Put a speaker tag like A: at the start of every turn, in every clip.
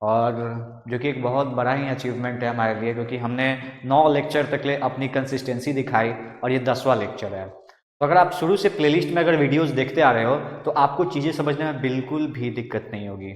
A: और जो कि एक बहुत बड़ा ही अचीवमेंट है हमारे लिए, क्योंकि हमने 9 लेक्चर तक ले अपनी कंसिस्टेंसी दिखाई और ये 10वां लेक्चर है। तो अगर आप शुरू से प्लेलिस्ट में अगर वीडियोस देखते आ रहे हो तो आपको चीज़ें समझने में बिल्कुल भी दिक्कत नहीं होगी।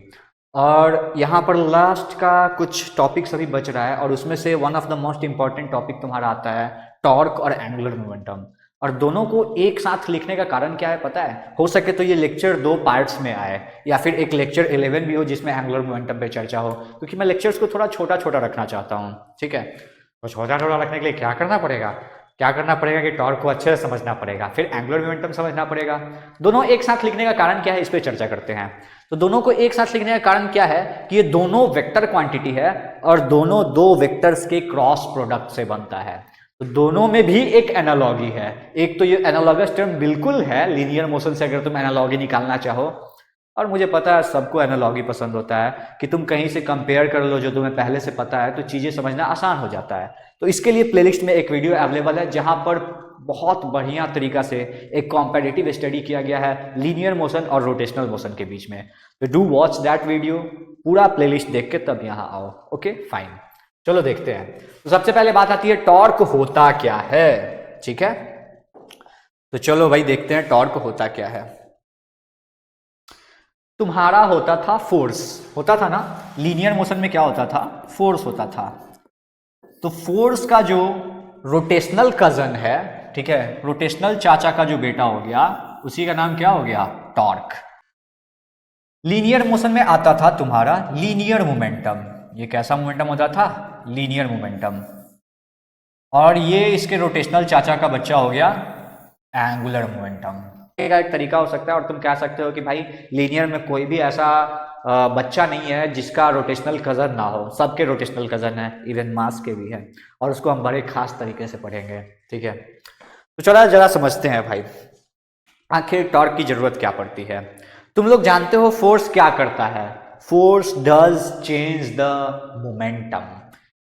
A: और यहाँ पर लास्ट का कुछ टॉपिक्स अभी बच रहा है और उसमें से one of the most important topic तुम्हारा आता है टॉर्क और एंगुलर मोमेंटम। और दोनों को एक साथ लिखने का कारण क्या है पता है? हो सके तो ये लेक्चर 2 पार्ट्स में आए या फिर एक लेक्चर 11 भी हो जिसमें एंगुलर मोमेंटम पे चर्चा हो, क्योंकि मैं लेक्चर्स को थोड़ा छोटा छोटा रखना चाहता हूँ। ठीक है, तो छोटा छोटा रखने के लिए क्या करना पड़ेगा? क्या करना पड़ेगा कि टॉर्क को अच्छे से समझना पड़ेगा, फिर एंगुलर मोमेंटम समझना पड़ेगा। दोनों एक साथ लिखने का कारण क्या है, इस पर चर्चा करते हैं। तो दोनों को एक साथ लिखने का कारण क्या है कि ये दोनों वेक्टर क्वांटिटी है और दोनों दो वेक्टर्स के क्रॉस प्रोडक्ट से बनता है। तो दोनों में भी एक एनालॉगी है। एक तो ये एनालॉगस टर्म बिल्कुल है लीनियर मोशन से अगर तुम एनालॉगी निकालना चाहो, और मुझे पता है सबको एनालॉगी पसंद होता है कि तुम कहीं से कंपेयर कर लो जो तुम्हें पहले से पता है, तो चीज़ें समझना आसान हो जाता है। तो इसके लिए प्लेलिस्ट में एक वीडियो अवेलेबल है जहां पर बहुत बढ़िया तरीका से एक कॉम्पेटिटिव स्टडी किया गया है लीनियर मोशन और रोटेशनल मोशन के बीच में। तो डू वॉच दैट वीडियो, पूरा प्लेलिस्ट देख के तब यहाँ आओ। ओके फाइन, चलो देखते हैं। तो सबसे पहले बात आती है टॉर्क होता क्या है। ठीक है, तो चलो भाई देखते हैं टॉर्क होता क्या है। तुम्हारा होता था फोर्स, होता था ना, लीनियर मोशन में क्या होता था? फोर्स होता था। तो फोर्स का जो रोटेशनल कजन है, ठीक है, रोटेशनल चाचा का जो बेटा हो गया, उसी का नाम क्या हो गया? टॉर्क। लीनियर मोशन में आता था तुम्हारा लीनियर मोमेंटम। ये कैसा मोमेंटम होता था? Linear momentum. और ये इसके रोटेशनल चाचा का बच्चा हो गया एंगुलर मोमेंटम। का एक तरीका हो सकता है, और तुम कह सकते हो कि भाई लीनियर में कोई भी ऐसा बच्चा नहीं है जिसका रोटेशनल कजन ना हो, सबके रोटेशनल कजन है, इवन मास के भी है, और उसको हम बड़े खास तरीके से पढ़ेंगे। ठीक है, तो चलो जरा समझते हैं भाई आखिर टॉर्क की जरूरत क्या पड़ती है। तुम लोग जानते हो फोर्स क्या करता है? Force does change the momentum.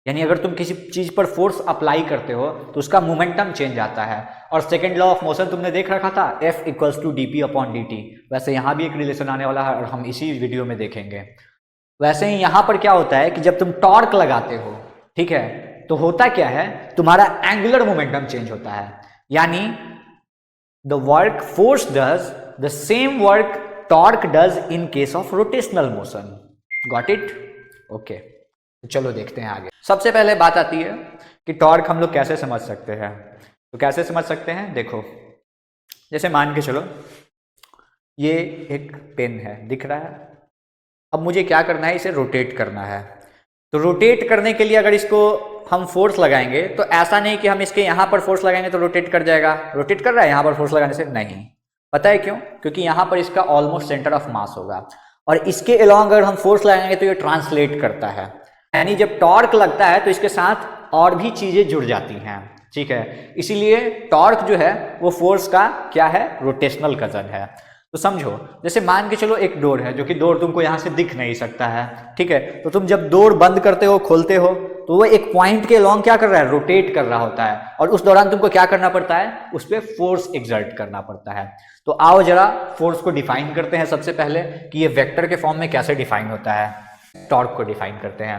A: यानी अगर तुम किसी चीज पर फोर्स अप्लाई करते हो तो उसका मोमेंटम चेंज आता है। और सेकंड लॉ ऑफ मोशन तुमने देख रखा था, F equals to dp upon dt। वैसे यहां भी एक रिलेशन आने वाला है और हम इसी वीडियो में देखेंगे। वैसे ही यहां पर क्या होता है कि जब तुम टॉर्क लगाते हो, ठीक है, तो होता क्या है, तुम्हारा एंगुलर मोमेंटम चेंज होता है। यानी the work force does the same work torque does in case of rotational motion. Got it? Okay. तो चलो देखते हैं आगे। सबसे पहले बात आती है कि टॉर्क हम लोग कैसे समझ सकते हैं। तो कैसे समझ सकते हैं, देखो, जैसे मान के चलो ये एक पेन है, दिख रहा है। अब मुझे क्या करना है, इसे रोटेट करना है। तो रोटेट करने के लिए अगर इसको हम फोर्स लगाएंगे तो ऐसा नहीं कि हम इसके यहाँ पर फोर्स लगाएंगे तो रोटेट कर जाएगा। रोटेट कर रहा है यहाँ पर फोर्स लगाने से? नहीं। पता है क्यों? क्योंकि यहाँ पर इसका ऑलमोस्ट सेंटर ऑफ मास होगा, और इसके अलोंग अगर हम फोर्स लगाएंगे तो ये ट्रांसलेट करता है। यानी जब टॉर्क लगता है तो इसके साथ और भी चीजें जुड़ जाती हैं। ठीक है, इसीलिए टॉर्क जो है वो फोर्स का क्या है? रोटेशनल कजन है। तो समझो, जैसे मान के चलो एक डोर है, जो कि डोर तुमको यहां से दिख नहीं सकता है। ठीक है, तो तुम जब डोर बंद करते हो, खोलते हो, तो वो एक पॉइंट के लॉन्ग क्या कर रहा है? रोटेट कर रहा होता है, और उस दौरान तुमको क्या करना पड़ता है? उस पर फोर्स एक्सर्ट करना पड़ता है। तो आओ जरा फोर्स को डिफाइन करते हैं सबसे पहले कि ये वेक्टर के फॉर्म में कैसे डिफाइन होता है। टॉर्क को डिफाइन करते हैं।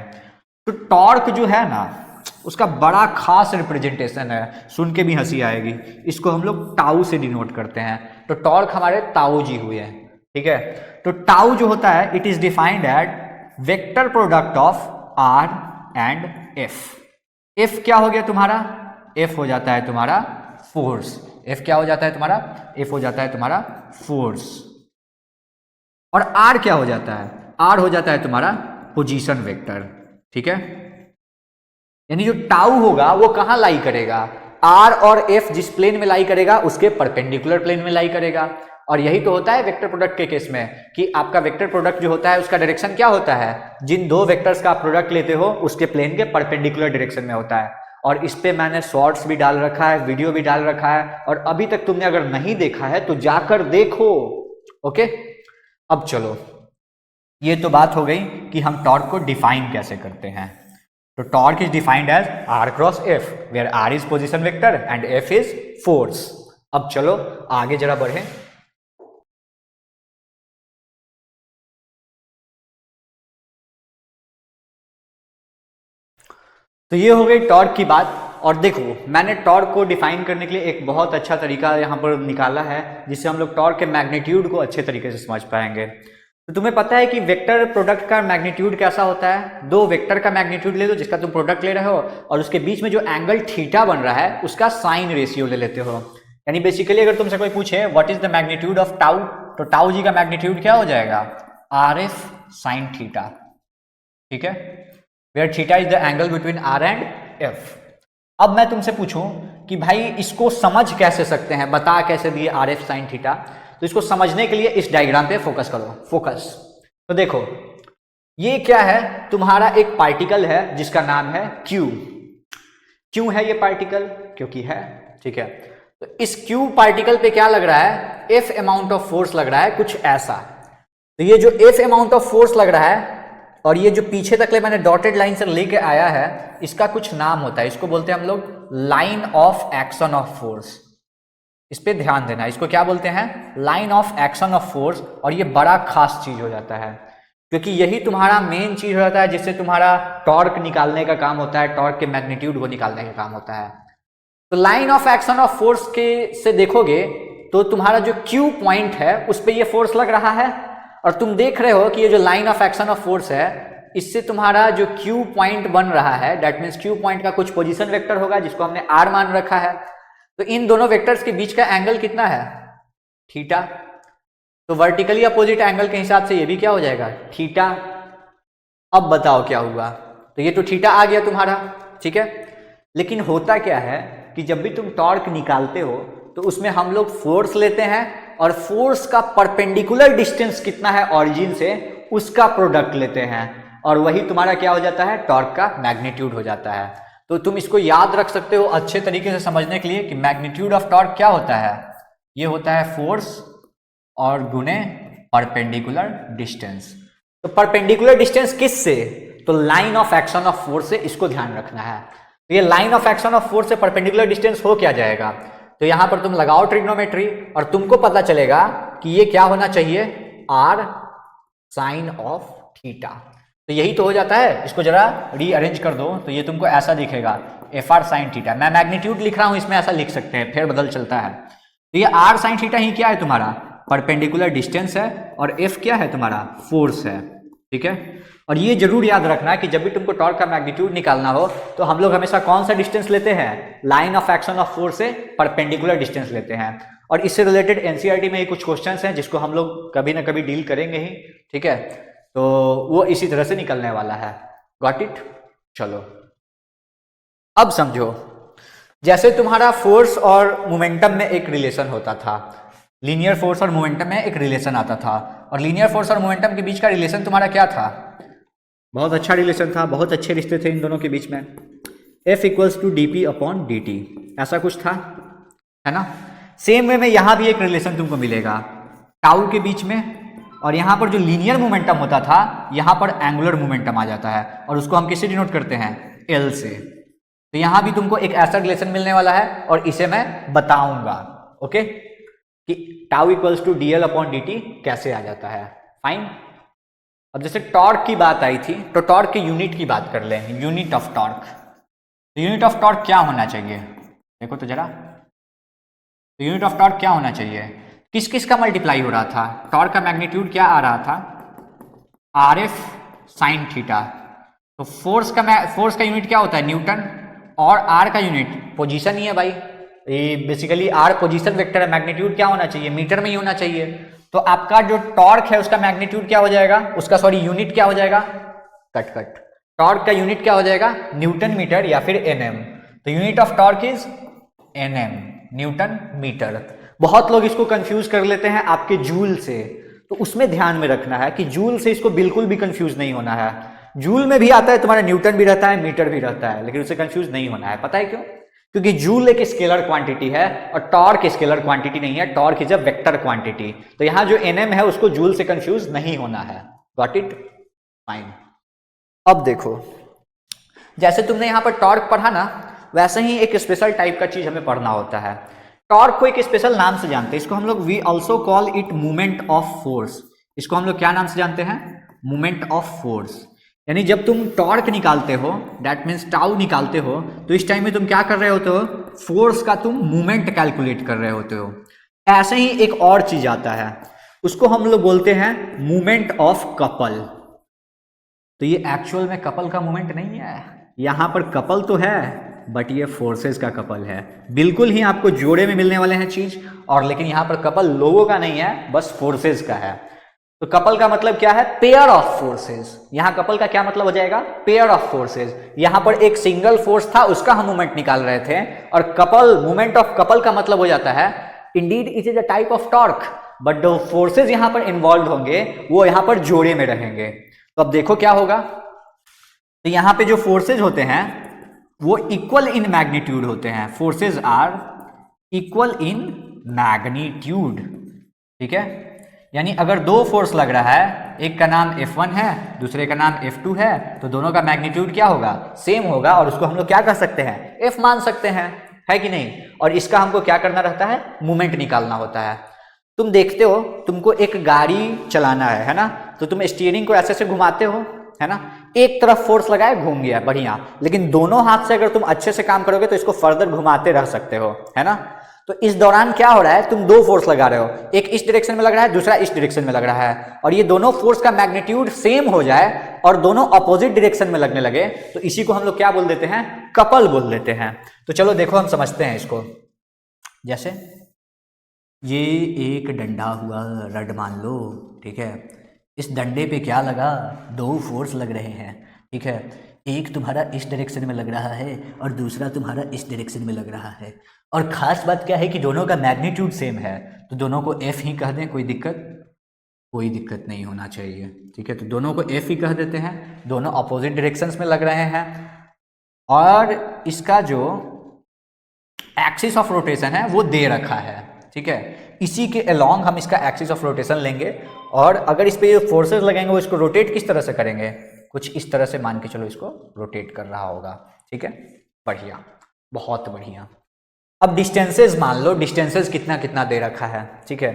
A: तो टॉर्क जो है ना, उसका बड़ा खास रिप्रेजेंटेशन है, सुन के भी हंसी आएगी। इसको हम लोग टाउ से डिनोट करते हैं। तो टॉर्क हमारे ताऊ जी हुए हैं। ठीक है, तो टाउ जो होता है it is defined at vector product of r and F. F क्या हो गया तुम्हारा? एफ हो जाता है तुम्हारा फोर्स। एफ क्या हो जाता है तुम्हारा? एफ हो जाता है तुम्हारा फोर्स। और आर क्या हो जाता है? आर हो जाता है तुम्हारा पोजीशन वेक्टर। ठीक है, यानी जो टाउ होगा वो कहां लाई करेगा? आर और एफ जिस प्लेन में लाई करेगा उसके परपेंडिकुलर प्लेन में लाई करेगा। और यही तो होता है वेक्टर प्रोडक्ट के केस में कि आपका वेक्टर प्रोडक्ट जो होता है उसका डायरेक्शन क्या होता है? जिन दो वेक्टर्स का आप प्रोडक्ट लेते हो उसके प्लेन के परपेंडिकुलर डायरेक्शन में होता है। और इस पे मैंने शॉर्ट्स भी डाल रखा है, वीडियो भी डाल रखा है, और अभी तक तुमने अगर नहीं देखा है तो जाकर देखो। ओके, अब चलो, ये तो बात हो गई कि हम टॉर्क को डिफाइन कैसे करते हैं। तो torque is defined as r cross F, where r is position vector and F is force. अब चलो आगे जरा बढ़े। तो ये हो गई टॉर्क की बात। और देखो मैंने टॉर्क को डिफाइन करने के लिए एक बहुत अच्छा तरीका यहाँ पर निकाला है जिससे हम लोग टॉर्क के मैग्नीट्यूड को अच्छे तरीके से समझ पाएंगे। तो तुम्हें पता है कि वेक्टर प्रोडक्ट का मैग्नीट्यूड कैसा होता है? दो वेक्टर का मैग्नीट्यूड ले लो जिसका तुम प्रोडक्ट ले रहे हो और उसके बीच में जो एंगल थीटा बन रहा है उसका साइन रेशियो ले लेते हो। यानी बेसिकली अगर तुमसे कोई पूछे what is the magnitude of tau, तो टाउ जी का मैग्नीट्यूड क्या हो जाएगा? R F sine theta. ठीक है, where theta is the angle between r and F. अब मैं तुमसे पूछूं कि भाई इसको समझ कैसे सकते हैं, बता कैसे दिए आर एफ साइन थीटा? तो इसको समझने के लिए इस डायग्राम पे फोकस करो, फोकस। तो देखो ये क्या है, तुम्हारा एक पार्टिकल है जिसका नाम है क्यू। क्यों है ये पार्टिकल? क्योंकि है। ठीक है, तो इस क्यू पार्टिकल पे क्या लग रहा है? एफ अमाउंट ऑफ फोर्स लग रहा है, कुछ ऐसा। तो ये जो एफ अमाउंट ऑफ फोर्स लग रहा है और ये जो पीछे तक ले मैंने डॉटेड लाइन से लेके आया है इसका कुछ नाम होता है, इसको बोलते हैं हम लोग line of action of force. इस पे ध्यान देना, इसको क्या बोलते हैं? Line of action of force. और ये बड़ा खास चीज हो जाता है क्योंकि यही तुम्हारा मेन चीज हो जाता है जिससे तुम्हारा टॉर्क निकालने का काम होता है, टॉर्क के मैग्नीट्यूड को निकालने का काम होता है। तो line of action of force के से देखोगे तो तुम्हारा जो क्यू पॉइंट है उस पे ये फोर्स लग रहा है और तुम देख रहे हो कि ये जो line of action of force है इससे तुम्हारा जो क्यू पॉइंट बन रहा है दैट मीन्स क्यू पॉइंट का कुछ पोजीशन वेक्टर होगा जिसको हमने आर मान रखा है। तो इन दोनों वेक्टर्स के बीच का एंगल कितना है? थीटा। तो वर्टिकली अपोजिट एंगल के हिसाब से ये भी क्या हो जाएगा? थीटा। अब बताओ क्या हुआ? तो ये तो थीटा आ गया तुम्हारा, ठीक है। लेकिन होता क्या है कि जब भी तुम टॉर्क निकालते हो तो उसमें हम लोग फोर्स लेते हैं और फोर्स का परपेंडिकुलर डिस्टेंस कितना है ऑरिजिन से उसका प्रोडक्ट लेते हैं और वही तुम्हारा क्या हो जाता है? टॉर्क का मैग्नीट्यूड हो जाता है। तो तुम इसको याद रख सकते हो अच्छे तरीके से समझने के लिए कि मैग्नीट्यूड ऑफ टॉर्क क्या होता है? ये होता है फोर्स और गुने परपेंडिकुलर डिस्टेंस। तो परपेंडिकुलर डिस्टेंस किस से? तो line of action of force से, इसको ध्यान रखना है। तो ये line of action of force से परपेंडिकुलर डिस्टेंस हो क्या जाएगा? तो यहां पर तुम लगाओ ट्रिग्नोमेट्री और तुमको पता चलेगा कि ये क्या होना चाहिए? R sine of theta. तो यही तो हो जाता है। इसको जरा रीअरेंज कर दो तो ये तुमको ऐसा दिखेगा, एफ आर साइन थीटा। मैं मैग्नीट्यूड लिख रहा हूं, इसमें ऐसा लिख सकते हैं, फिर बदल चलता है। तो ये आर साइन थीटा ही क्या है? तुम्हारा परपेंडिकुलर डिस्टेंस है और एफ क्या है? तुम्हारा फोर्स है, ठीक है। और ये जरूर याद रखना कि जब भी तुमको टॉर्क का मैग्नीट्यूड निकालना हो तो हम लोग हमेशा कौन सा डिस्टेंस लेते हैं? Line of action of force से परपेंडिकुलर डिस्टेंस लेते हैं। और इससे रिलेटेड एनसीईआरटी में कुछ क्वेश्चंस हैं जिसको हम लोग कभी ना कभी डील करेंगे ही, ठीक है। तो वो इसी तरह से निकलने वाला है। Got it? चलो अब समझो, जैसे तुम्हारा फोर्स और मोमेंटम में एक रिलेशन होता था, लीनियर फोर्स और मोमेंटम में एक रिलेशन आता था और लीनियर फोर्स और मोमेंटम के बीच का रिलेशन तुम्हारा क्या था? बहुत अच्छा रिलेशन था, बहुत अच्छे रिश्ते थे इन दोनों के बीच में। F equals to d p upon d t, ऐसा कुछ था, है ना। सेम वे में यहां भी एक रिलेशन तुमको मिलेगा टाउ के बीच में और यहां पर जो लीनियर मोमेंटम होता था यहां पर एंगुलर मोमेंटम आ जाता है और उसको हम किससे डिनोट करते हैं? L से। तो यहां भी तुमको एक ऐसा रिलेशन मिलने वाला है और इसे मैं बताऊंगा, ओके, कि tau equals to d L upon d t कैसे आ जाता है। फाइन। अब जैसे टॉर्क की बात आई थी तो टॉर्क के यूनिट की बात कर लें, यूनिट ऑफ टॉर्क। तो यूनिट ऑफ टॉर्क क्या होना चाहिए? देखो तो जरा, तो यूनिट ऑफ टॉर्क क्या होना चाहिए? किस किस का मल्टीप्लाई हो रहा था? टॉर्क का मैग्नीट्यूड क्या आ रहा था? Are F sine theta. तो फोर्स का यूनिट क्या होता है? न्यूटन। और आर का यूनिट पोजीशन ही है भाई, ये बेसिकली आर पोजीशन वेक्टर है। मैग्नीट्यूड क्या होना चाहिए? मीटर में ही होना चाहिए। तो आपका जो टॉर्क है उसका मैग्नीट्यूड क्या हो जाएगा? उसका यूनिट क्या हो जाएगा? कट टॉर्क का यूनिट क्या हो जाएगा? न्यूटन मीटर या फिर एनएम। तो unit of torque is N m, newton metre. बहुत लोग इसको कंफ्यूज कर लेते हैं आपके जूल से, तो उसमें ध्यान में रखना है कि जूल से इसको बिल्कुल भी कंफ्यूज नहीं होना है। जूल में भी आता है तुम्हारा न्यूटन भी रहता है, मीटर भी रहता है, लेकिन उससे कंफ्यूज नहीं होना है। पता है क्यों? क्योंकि जूल एक स्केलर क्वांटिटी है और टॉर्क स्केलर क्वांटिटी नहीं है, torque is a vector quantity. तो यहां जो एनएम है उसको जूल से कंफ्यूज नहीं होना है। Got it? फाइन। अब देखो, जैसे तुमने यहां पर टॉर्क पढ़ा ना, वैसे ही एक स्पेशल टाइप का चीज हमें पढ़ना होता है। टॉर्क को एक स्पेशल नाम से जानते हैं, इसको हम लोग we also call it movement of force. इसको हम लोग क्या नाम से जानते हैं? Movement of force. यानी जब तुम टॉर्क निकालते हो, दैट मीन्स टाउ निकालते हो, तो इस टाइम में तुम क्या कर रहे होते हो, फोर्स का तुम मोमेंट कैलकुलेट कर रहे होते हो। ऐसे ही एक और चीज आता है, उसको हम लोग बोलते हैं मोमेंट ऑफ कपल। तो ये एक्चुअल में कपल का मोमेंट नहीं है, यहां पर कपल तो है बट ये फोर्सेस का कपल है। बिल्कुल ही आपको जोड़े में मिलने वाले हैं चीज, और लेकिन यहां पर कपल लोगों का नहीं है, बस फोर्सेस का है। तो कपल का मतलब क्या है, पेयर ऑफ फोर्सेस। यहां कपल का क्या मतलब हो जाएगा, पेयर ऑफ फोर्सेस। यहां पर एक सिंगल फोर्स था, उसका हम मोमेंट निकाल रहे थे, और कपल, मोमेंट ऑफ कपल का मतलब हो जाता है Indeed it is a type of torque, but जो फोर्सेस यहां पर इन्वॉल्व होंगे वो यहां पर जोड़े में रहेंगे। तो अब देखो क्या होगा, तो यहां पे जो फोर्सेज होते हैं वो इक्वल इन मैग्नीट्यूड होते हैं। Forces are equal in magnitude, ठीक है। यानी अगर दो फोर्स लग रहा है, एक का नाम F1 है, दूसरे का नाम F2 है, तो दोनों का मैग्नीट्यूड क्या होगा, सेम होगा, और उसको हम लोग क्या कर सकते हैं, F मान सकते हैं, है कि नहीं। और इसका हमको क्या करना रहता है, मोमेंट निकालना होता है। तुम देखते हो, तुमको एक गाड़ी चलाना है ना, तो तुम स्टीयरिंग को ऐसे घुमाते हो, है ना, एक तरफ फोर्स लगाए घूम गया बढ़िया, लेकिन दोनों हाथ से अगर तुम अच्छे से काम करोगे तो इसको फर्दर घुमाते रह सकते हो, है ना। तो इस दौरान क्या हो रहा है, तुम दो फोर्स लगा रहे हो, एक इस डायरेक्शन में लग रहा है, दूसरा इस डायरेक्शन में लग रहा है, और ये दोनों फोर्स का मैग्नीट्यूड सेम हो जाए और दोनों अपोजिट डायरेक्शन में लगने लगे, तो इसी को हम लोग क्या बोल देते हैं, कपल बोल देते हैं। तो चलो देखो हम समझते हैं इसको। जैसे ये एक डंडा हुआ, रड मान लो, ठीक है। इस डंडे पे क्या लगा, दो फोर्स लग रहे हैं, ठीक है। एक तुम्हारा इस डायरेक्शन में लग रहा है और दूसरा तुम्हारा इस डायरेक्शन में लग रहा है, और खास बात क्या है कि दोनों का मैग्नीट्यूड सेम है, तो दोनों को F ही कह दें, कोई दिक्कत नहीं होना चाहिए, ठीक है। तो दोनों को F ही कह देते हैं, दोनों अपोजिट डायरेक्शंस में लग रहे हैं, और इसका जो एक्सिस ऑफ रोटेशन है वो दे रखा है, ठीक है। इसी के अलोंग हम इसका एक्सिस ऑफ रोटेशन लेंगे, और अगर इस पे जो फोर्सेस लगेंगे वो इसको रोटेट किस तरह से करेंगे, कुछ इस तरह से मान के चलो इसको रोटेट कर रहा होगा, ठीक है। बढ़िया, बहुत बढ़िया। अब डिस्टेंसेस मान लो, डिस्टेंसेस कितना कितना दे रखा है, ठीक है।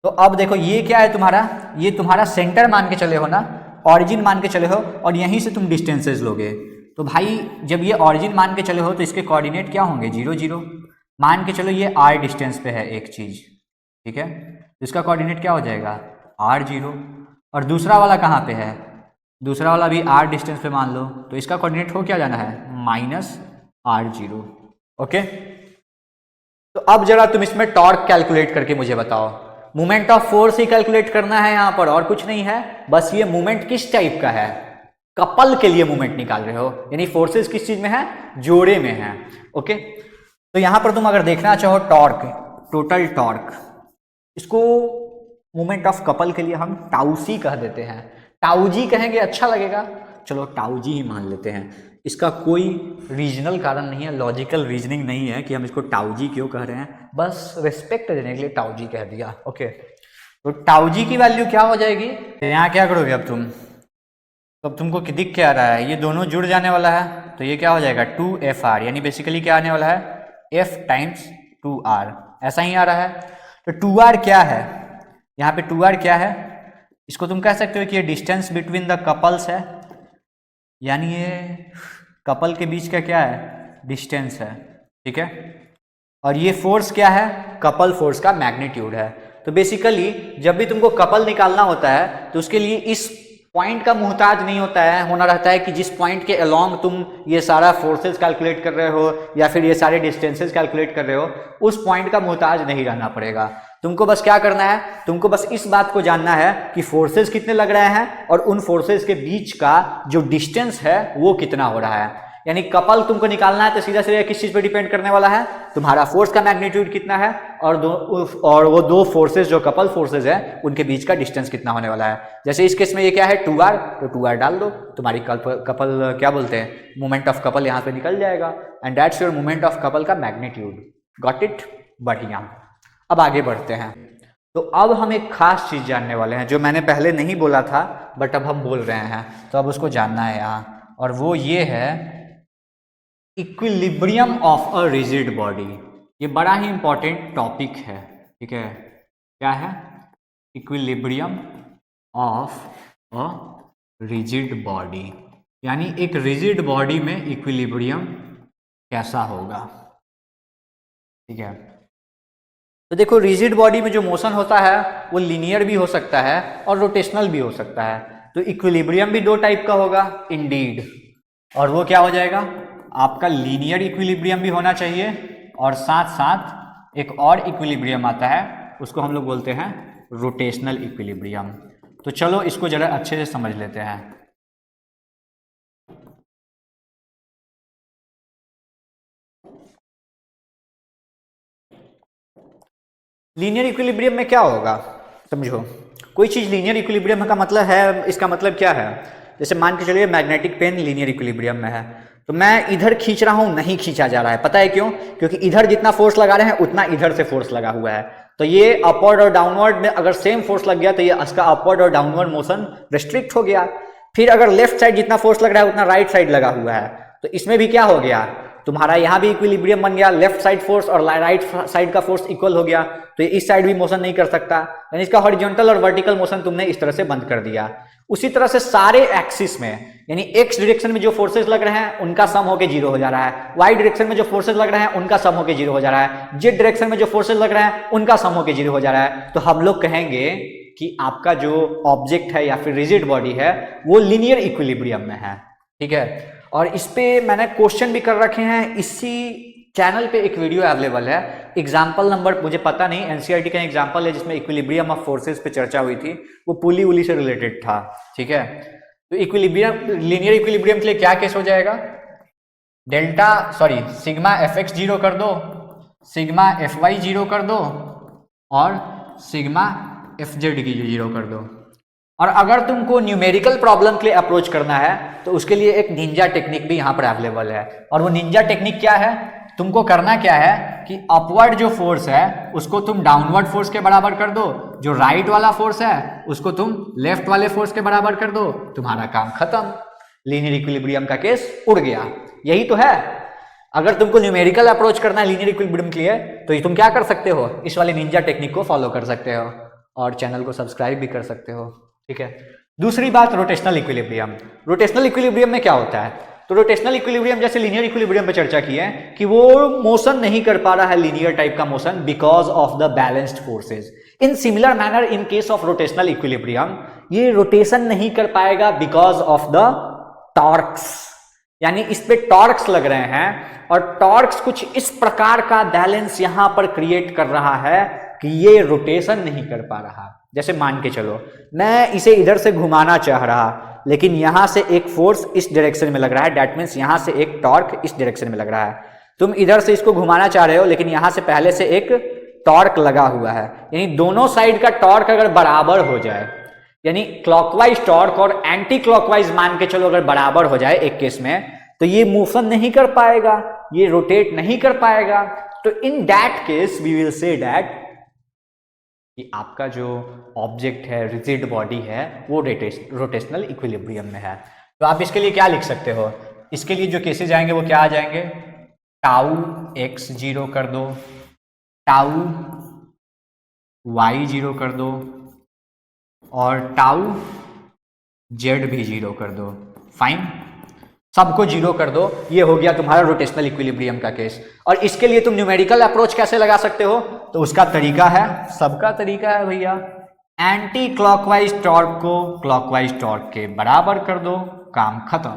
A: तो अब देखो ये क्या है तुम्हारा, ये तुम्हारा सेंटर मान के चले हो ना, ऑरिजिन मान के चले हो, और यहीं से तुम डिस्टेंसेस लोगे। तो भाई जब ये ऑरिजिन मान के चले हो तो इसके कोऑर्डिनेट क्या होंगे, 0 0। मान के चलो ये r डिस्टेंस पे है एक चीज, ठीक है, तो इसका कोऑर्डिनेट क्या हो जाएगा, r0। और दूसरा वाला कहाँ पे है, दूसरा वाला भी r डिस्टेंस पे मान लो, तो इसका कोऑर्डिनेट हो क्या जाना है, -r0। ओके। तो अब जरा तुम इसमें टॉर्क कैलकुलेट करके मुझे बताओ। Moment of force he calculate करना है यहां पर, और कुछ नहीं है। बस ये मोमेंट किस टाइप का है, कपल के लिए मोमेंट निकाल रहे हो, यानी फोर्सेस किस चीज में है, जोड़े में है। ओके। तो यहां पर तुम अगर देखना चाहो टॉर्क, टोटल टॉर्क, इसको मोमेंट ऑफ कपल के लिए हम टाउ सी कह देते हैं। टाउ जी कहेंगे अच्छा लगेगा, चलो टाउ जी ही मान लेते हैं। इसका कोई रीजनल कारण नहीं है, लॉजिकल रीजनिंग नहीं है कि हम इसको टाउ जी क्यों कह रहे हैं, बस रिस्पेक्ट देने के लिए टाउ जी कह दिया। ओके। तो टाउ जी की वैल्यू क्या हो जाएगी, यहाँ क्या करोगे अब तुम, तो अब तुमको दिख क्या आ रहा है, ये दोनों जुड़ जाने वाला है, तो ये क्या हो जाएगा 2FR, यानी बेसिकली क्या आने वाला है, F टाइम्स 2R, ऐसा ही आ रहा है। तो 2R क्या है, यहाँ पे 2R क्या है, इसको तुम कह सकते हो कि ये डिस्टेंस बिटवीन द कपल्स है, यानी ये कपल के बीच का क्या है, डिस्टेंस है, ठीक है। और ये फोर्स क्या है, कपल फोर्स का मैग्नीट्यूड है। तो बेसिकली जब भी तुमको कपल निकालना होता है तो उसके लिए इस पॉइंट का मुहताज नहीं होता है, होना रहता है कि जिस पॉइंट के अलोंग तुम ये सारा फोर्सेस कैलकुलेट कर रहे हो या फिर ये सारे डिस्टेंसेस कैलकुलेट कर रहे हो, उस पॉइंट का मुहताज नहीं रहना पड़ेगा। तुमको बस क्या करना है, तुमको बस इस बात को जानना है कि फोर्सेस कितने लग रहे हैं और उन फोर्सेस के बीच का जो डिस्टेंस है वो कितना हो रहा है। यानी कपल तुमको निकालना है तो सीधा सीधा किस चीज पे डिपेंड करने वाला है, तुम्हारा फोर्स का मैग्नीट्यूड कितना है और वो दो फोर्सेस जो कपल फोर्सेस है उनके बीच का डिस्टेंस कितना होने वाला है। जैसे इस केस में ये क्या है 2R, तो 2R डाल दो, तुम्हारी कपल क्या बोलते हैं, मोमेंट ऑफ कपल यहाँ पे निकल जाएगा, and that's your moment of couple का मैग्नीट्यूड। गॉट इट, बढ़िया। अब आगे बढ़ते हैं। तो अब हम एक खास चीज जानने वाले हैं जो मैंने पहले नहीं बोला था बट अब हम बोल रहे हैं, तो अब उसको जानना है यहाँ, और वो ये है equilibrium of a rigid body. ये बड़ा ही इंपॉर्टेंट टॉपिक है, ठीक है। क्या है, equilibrium of a rigid body, यानी एक रिजिड बॉडी में इक्विलिब्रियम कैसा होगा। ठीक है, तो देखो रिजिड बॉडी में जो मोशन होता है वो लीनियर भी हो सकता है और रोटेशनल भी हो सकता है। तो इक्विलिब्रियम भी दो टाइप का होगा इंडीड, और वो क्या हो जाएगा आपका लीनियर इक्विलिब्रियम भी होना चाहिए, और साथ साथ एक और इक्विलिब्रियम आता है उसको हम लोग बोलते हैं रोटेशनल इक्विलिब्रियम। तो चलो इसको जरा अच्छे से समझ लेते हैं। लीनियर इक्विलिब्रियम में क्या होगा समझो, कोई चीज लीनियर इक्विलिब्रियम का मतलब है, इसका मतलब क्या है, जैसे मान के चलिए मैग्नेटिक पेन लीनियर इक्विलिब्रियम में है, तो मैं इधर खींच रहा हूं नहीं खींचा जा रहा है, पता है क्यों, क्योंकि इधर जितना फोर्स लगा रहे हैं उतना इधर से फोर्स लगा हुआ है। तो ये अपवर्ड और डाउनवर्ड में अगर सेम फोर्स लग गया तो ये इसका अपवर्ड और डाउनवर्ड मोशन रिस्ट्रिक्ट हो गया। फिर अगर लेफ्ट साइड जितना फोर्स लग रहा है उतना राइट साइड लगा हुआ है, तो इसमें भी क्या हो गया, तुम्हारा यहां भी इक्विलिब्रियम बन गया, लेफ्ट साइड फोर्स और राइट साइड का फोर्स इक्वल हो गया, तो इस साइड भी मोशन नहीं कर सकता, यानी इसका हॉरिजॉन्टल और वर्टिकल मोशन तुमने इस तरह से बंद कर दिया। उसी तरह से सारे एक्सिस में, यानी एक्स डायरेक्शन में जो फोर्सेस लग रहे हैं उनका सम होके जीरो हो जा रहा है, वाई डायरेक्शन में जो फोर्सेस लग रहे हैं उनका सम होके जीरो हो जा रहा है, जेड डायरेक्शन में जो फोर्सेस लग रहे हैं उनका सम होके जीरो हो जा रहा है। तो हम लोग कहेंगे कि आपका जो ऑब्जेक्ट है या फिर रिजिड बॉडी है वो लीनियर इक्विलिब्रियम में है। ठीक है, और इस पे मैंने क्वेश्चन भी कर रखे हैं, इसी चैनल पे एक वीडियो अवेलेबल है, एग्जाम्पल नंबर मुझे पता नहीं, एनसीईआरटी का एग्जाम्पल है जिसमें इक्विलिब्रियम ऑफ फोर्सेस पे चर्चा हुई थी, वो पुली उली से रिलेटेड था। ठीक है, तो इक्विलिब्रियम लीनियर इक्विलिब्रियम के लिए क्या केस हो जाएगा, सिग्मा एफ एक्स जीरो कर दो, सिग्मा एफ वाई जीरो कर दो और सिग्मा एफ जेड की जीरो कर दो। और अगर तुमको न्यूमेरिकल प्रॉब्लम के लिए अप्रोच करना है तो उसके लिए एक निंजा टेक्निक भी यहाँ पर अवेलेबल है, और वो निंजा टेक्निक क्या है, तुमको करना क्या है कि अपवर्ड जो फोर्स है उसको तुम डाउनवर्ड फोर्स के बराबर कर दो, जो राइट वाला फोर्स है उसको तुम लेफ्ट वाले फोर्स के बराबर कर दो, तुम्हारा काम खत्म, लीनियर इक्विलिब्रियम का केस उड़ गया। यही तो है, अगर तुमको न्यूमेरिकल अप्रोच करना है लीनियर इक्विलिब्रियम के लिए तो तुम क्या कर सकते हो, इस वाले निंजा टेक्निक को फॉलो कर सकते हो और चैनल को सब्सक्राइब भी कर सकते हो। ठीक है, दूसरी बात रोटेशनल इक्विलिब्रियम। रोटेशनल इक्विलिब्रियम में क्या होता है, तो रोटेशनल इक्विलिब्रियम जैसे लीनियर इक्विलिब्रियम पे चर्चा की है कि वो मोशन नहीं कर पा रहा है लीनियर टाइप का motion because of the balanced forces. In similar manner in case of rotational equilibrium ये रोटेशन नहीं कर पाएगा बिकॉज ऑफ द टॉर्क्स, यानी इस पे टॉर्क्स लग रहे हैं और टॉर्क्स कुछ इस प्रकार का बैलेंस यहां पर क्रिएट कर रहा है कि ये रोटेशन नहीं कर पा रहा। जैसे मान के चलो मैं इसे इधर से घुमाना चाह रहा, लेकिन यहां से एक फोर्स इस डायरेक्शन में लग रहा है, दैट मीन्स यहां से एक टॉर्क इस डायरेक्शन में लग रहा है। तुम इधर से इसको घुमाना चाह रहे हो लेकिन यहां से पहले से एक टॉर्क लगा हुआ है, यानी दोनों साइड का टॉर्क अगर बराबर हो जाए, यानी क्लॉकवाइज टॉर्क और एंटी क्लॉकवाइज मान के चलो अगर बराबर हो जाए एक केस में, तो ये मूवमेंट नहीं कर पाएगा, ये रोटेट नहीं कर पाएगा। तो in that case we will say that कि आपका जो ऑब्जेक्ट है रिजिड बॉडी है वो रोटेशनल इक्विलिब्रियम में है। तो आप इसके लिए क्या लिख सकते हो, इसके लिए जो केसेस आएंगे वो क्या आ जाएंगे, टाउ एक्स जीरो कर दो, टाउ वाई जीरो कर दो और टाउ जेड भी जीरो कर दो। फाइन, सबको जीरो कर दो, ये हो गया तुम्हारा रोटेशनल इक्विलिब्रियम का केस। और इसके लिए तुम न्यूमेरिकल अप्रोच कैसे लगा सकते हो, तो उसका तरीका है, सबका तरीका है भैया, एंटी क्लॉकवाइज टॉर्क को क्लॉकवाइज टॉर्क के बराबर कर दो, काम खत्म।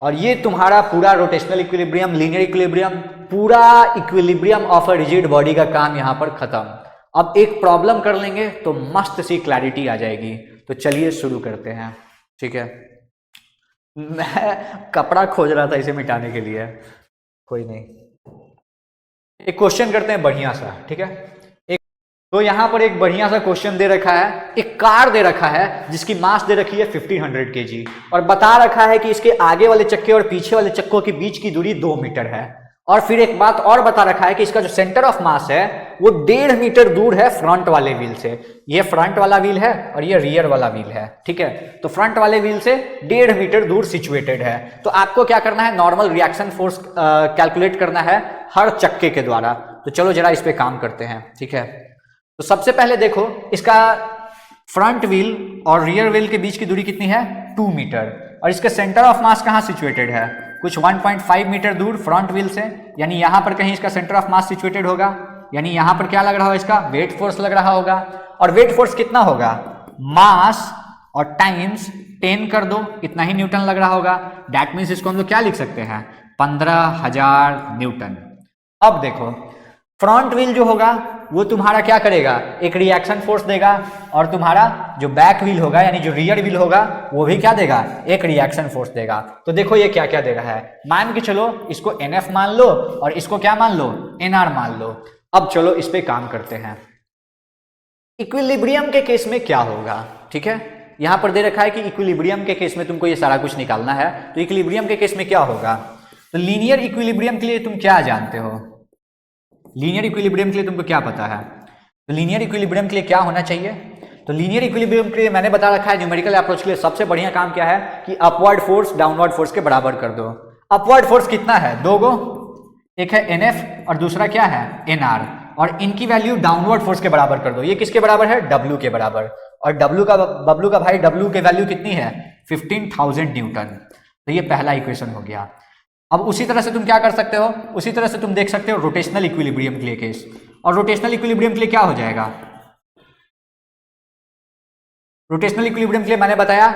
A: और ये तुम्हारा पूरा रोटेशनल इक्विलिब्रियम, लीनियर इक्विलिब्रियम, पूरा equilibrium of a rigid body का काम यहां पर खत्म। अब एक प्रॉब्लम कर लेंगे तो मस्त सी क्लैरिटी आ जाएगी। तो चलिए शुरू करते हैं। ठीक है, मैं कपड़ा खोज रहा था इसे मिटाने के लिए, कोई नहीं, एक क्वेश्चन करते हैं बढ़िया सा। ठीक है, एक तो यहां पर एक बढ़िया सा क्वेश्चन दे रखा है, एक कार दे रखा है जिसकी मास दे रखी है 1500 kg और बता रखा है कि इसके आगे वाले चक्के और पीछे वाले चक्कों के बीच की दूरी 2 मीटर है। और फिर एक बात और बता रखा है कि इसका जो सेंटर ऑफ मास है वो 1.5 मीटर दूर है फ्रंट वाले व्हील से। ये फ्रंट वाला व्हील है और ये रियर वाला व्हील है। ठीक है, तो फ्रंट वाले व्हील से 1.5 मीटर दूर सिचुएटेड है। तो आपको क्या करना है, नॉर्मल रिएक्शन फोर्स कैलकुलेट करना है हर चक्के के द्वारा। तो चलो जरा इस पे काम करते हैं। ठीक है, तो सबसे पहले देखो इसका फ्रंट व्हील और रियर व्हील के बीच की दूरी कितनी है 2 मीटर, और इसके सेंटर ऑफ मास कहाँ सिचुएटेड है, कुछ 1.5 मीटर दूर फ्रंट व्हील से, यानी यहां पर कहीं इसका सेंटर ऑफ मास सिचुएटेड होगा, यानी यहां पर क्या लग रहा होगा, इसका वेट फोर्स लग रहा होगा, और वेट फोर्स कितना होगा, मास और टाइम्स 10 कर दो, इतना ही न्यूटन लग रहा होगा। दैट मीन्स इसको हम लोग क्या लिख सकते हैं, 15,000 न्यूटन। अब देखो फ्रंट व्हील जो होगा वो तुम्हारा क्या करेगा, एक रिएक्शन फोर्स देगा, और तुम्हारा जो बैक व्हील होगा यानी जो रियर व्हील होगा वो भी क्या देगा, एक रिएक्शन फोर्स देगा। तो देखो ये क्या क्या दे रहा है, मान के चलो इसको NF मान लो और इसको क्या मान लो, NR मान लो। अब चलो इस पे काम करते हैं। इक्विलिब्रियम के केस में क्या होगा, ठीक है, यहां पर दे रखा है कि इक्विलिब्रियम के केस में तुमको ये सारा कुछ निकालना है। तो इक्विलिब्रियम के केस में क्या होगा, तो लीनियर इक्विलिब्रियम के लिए तुम क्या जानते हो, लीनियर इक्विलिब्रियम के लिए तुमको क्या पता है, तो लीनियर इक्विलिब्रियम के लिए क्या होना चाहिए, तो लीनियर इक्विलिब्रियम के लिए मैंने बता रखा है न्यूमेरिकल अप्रोच के लिए सबसे बढ़िया काम क्या है कि अपवर्ड फोर्स डाउनवर्ड फोर्स के बराबर कर दो। अपवर्ड फोर्स कितना है, दो गो, एक है NF और दूसरा क्या है NR, और इनकी वैल्यू डाउनवर्ड फोर्स के बराबर कर दो। ये किसके बराबर है, W के बराबर, और बबलू का भाई W के वैल्यू कितनी है 15,000 न्यूटन। तो ये पहला इक्वेशन हो गया। अब उसी तरह से तुम क्या कर सकते हो, उसी तरह से तुम देख सकते हो रोटेशनल इक्विलिब्रियम के लिए केस, और रोटेशनल इक्विलिब्रियम के लिए क्या हो जाएगा, रोटेशनल इक्विलिब्रियम के लिए मैंने बताया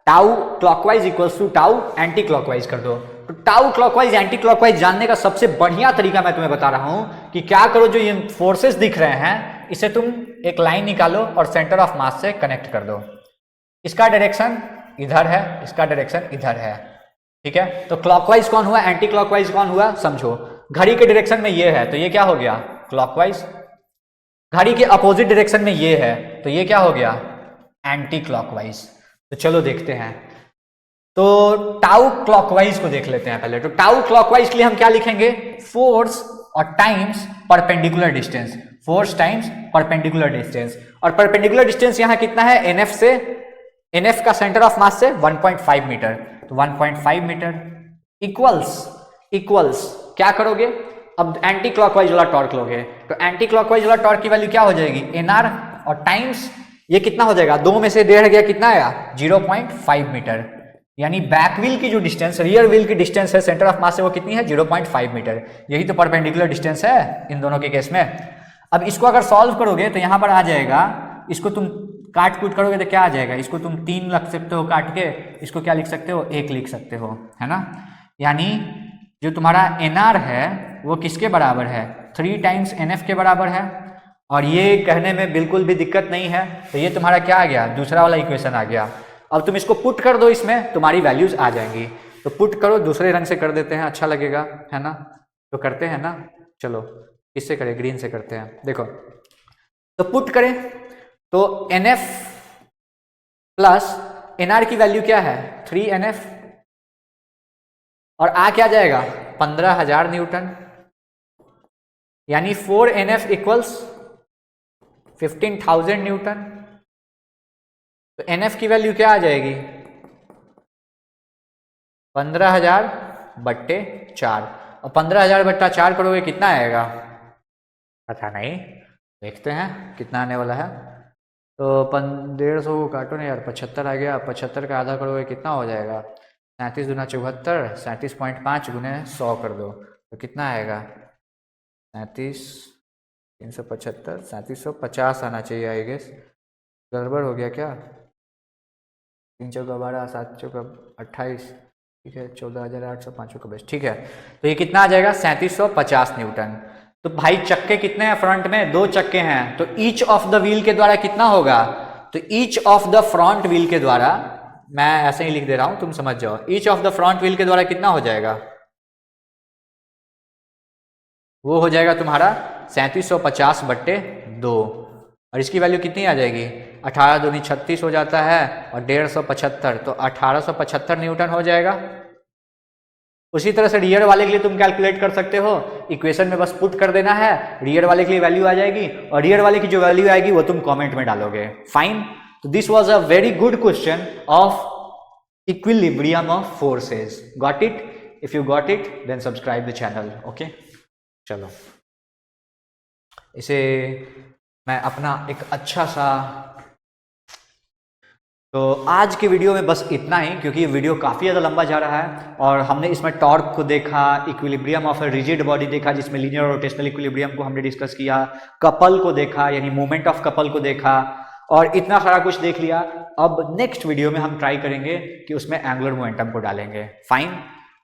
A: tau clockwise equals to tau anti clockwise कर दो। तो टाउ क्लॉकवाइज एंटी क्लॉकवाइज जानने का सबसे बढ़िया तरीका मैं तुम्हें बता रहा हूं कि क्या करो, जो ये फोर्सेस दिख रहे हैं इसे तुम एक लाइन निकालो और सेंटर ऑफ मास से कनेक्ट कर दो। इसका डायरेक्शन इधर है, इसका डायरेक्शन इधर है, ठीक है। तो क्लॉकवाइज कौन हुआ, एंटी क्लॉकवाइज कौन हुआ, समझो घड़ी के डायरेक्शन में ये है तो ये क्या हो गया क्लॉकवाइज, घड़ी के अपोजिट डायरेक्शन में ये है तो ये क्या हो गया एंटी क्लॉकवाइज। तो चलो देखते हैं, तो टाउ क्लॉकवाइज को देख लेते हैं पहले। तो टाउ क्लॉकवाइज के लिए हम क्या लिखेंगे, फोर्स और times perpendicular distance, force times perpendicular distance, और परपेंडिकुलर डिस्टेंस यहां कितना है NF से, NF का सेंटर ऑफ मास से 1.5 मीटर, तो 1.5 मीटर इक्वल्स क्या करोगे, अब एंटी क्लॉकवाइज वाला टॉर्क लोगे, तो एंटी क्लॉकवाइज वाला टॉर्क की वैल्यू क्या हो जाएगी NR, और टाइम्स ये कितना हो जाएगा, दो में से डेढ़ गया, कितना आया 0.5 मीटर, यानी बैक व्हील की जो डिस्टेंस रियर व्हील की डिस्टेंस है सेंटर ऑफ मास से वो कितनी है 0.5 मीटर। यही तो परपेंडिकुलर डिस्टेंस है इन दोनों के केस में। अब इसको अगर सॉल्व करोगे तो यहां पर आ जाएगा, इसको तुम काट कूट करोगे तो क्या आ जाएगा, इसको तुम 3 लिख सकते हो काट के, इसको क्या लिख सकते हो 1 लिख सकते हो, है ना। यानी जो तुम्हारा NR है वो किसके बराबर है 3 टाइम्स NF के बराबर है, और ये कहने में बिल्कुल भी दिक्कत नहीं है। तो ये तुम्हारा क्या आ गया, दूसरा वाला इक्वेशन आ गया। अब तुम इसको पुट कर दो, इसमें तुम्हारी वैल्यूज आ जाएंगी। तो पुट करो, दूसरे रंग से कर देते हैं, अच्छा लगेगा, है ना, तो करते हैं ना। चलो किससे करें, ग्रीन से करते हैं। देखो तो पुट करें तो NF प्लस NR की वैल्यू क्या है 3NF, और आ क्या जाएगा 15,000 न्यूटन, यानी 4NF इक्वल्स 15,000 न्यूटन। तो NF की वैल्यू क्या आ जाएगी 15,000 बट्टे 4, और 15,000 बट्टा 4 करोगे कितना आएगा पता नहीं, देखते हैं कितना आने वाला है। तो 150 को काटो ना यार, 75 आ गया, 75 का आधा करोगे कितना हो जाएगा 37 दूना 74, 37.5 गुने 100 कर दो तो कितना आएगा 37, 375, 3750 आना चाहिए आई गेस। गड़बड़ हो गया क्या, 3 चौका 12, 7 चौका 28, ठीक है 14,800, 5 चौका 20, ठीक है। तो ये कितना आ जाएगा 3750 न्यूटन। तो भाई चक्के कितने हैं फ्रंट में, 2 चक्के हैं, तो ईच ऑफ द व्हील के द्वारा कितना होगा, तो each of the front wheel के द्वारा, मैं ऐसे ही लिख दे रहा हूं तुम समझ जाओ, each of the front wheel के द्वारा कितना हो जाएगा, वो हो जाएगा तुम्हारा 3750 बट्टे 2, और इसकी वैल्यू कितनी आ जाएगी 18 दूनी 36 हो जाता है, और 150 तो 1875 न्यूटन हो जाएगा। उसी तरह से रियर वाले के लिए तुम कैलकुलेट कर सकते हो, इक्वेशन में बस पुट कर देना है, रियर वाले के लिए वैल्यू आ जाएगी, और रियर वाले की जो वैल्यू आएगी वो तुम कमेंट में डालोगे। फाइन, तो this was a very good question of equilibrium of forces. Got it? If you got it then subscribe the channel. Okay, चलो इसे मैं अपना एक अच्छा सा तो आज के वीडियो में बस इतना ही, क्योंकि ये वीडियो काफ़ी ज़्यादा लंबा जा रहा है और हमने इसमें टॉर्क को देखा, equilibrium of a rigid body देखा जिसमें लीनियर और रोटेशनल इक्विलिब्रियम को हमने डिस्कस किया, कपल को देखा यानी मूवमेंट ऑफ कपल को देखा और इतना सारा कुछ देख लिया। अब नेक्स्ट वीडियो में हम ट्राई करेंगे कि उसमें एंगुलर मोमेंटम को डालेंगे। Fine.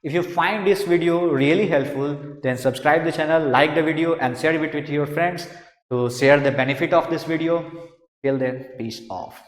A: If you find this video really helpful, then subscribe the channel, like the video and share it with your friends to share the benefit of this video. Till then, peace off.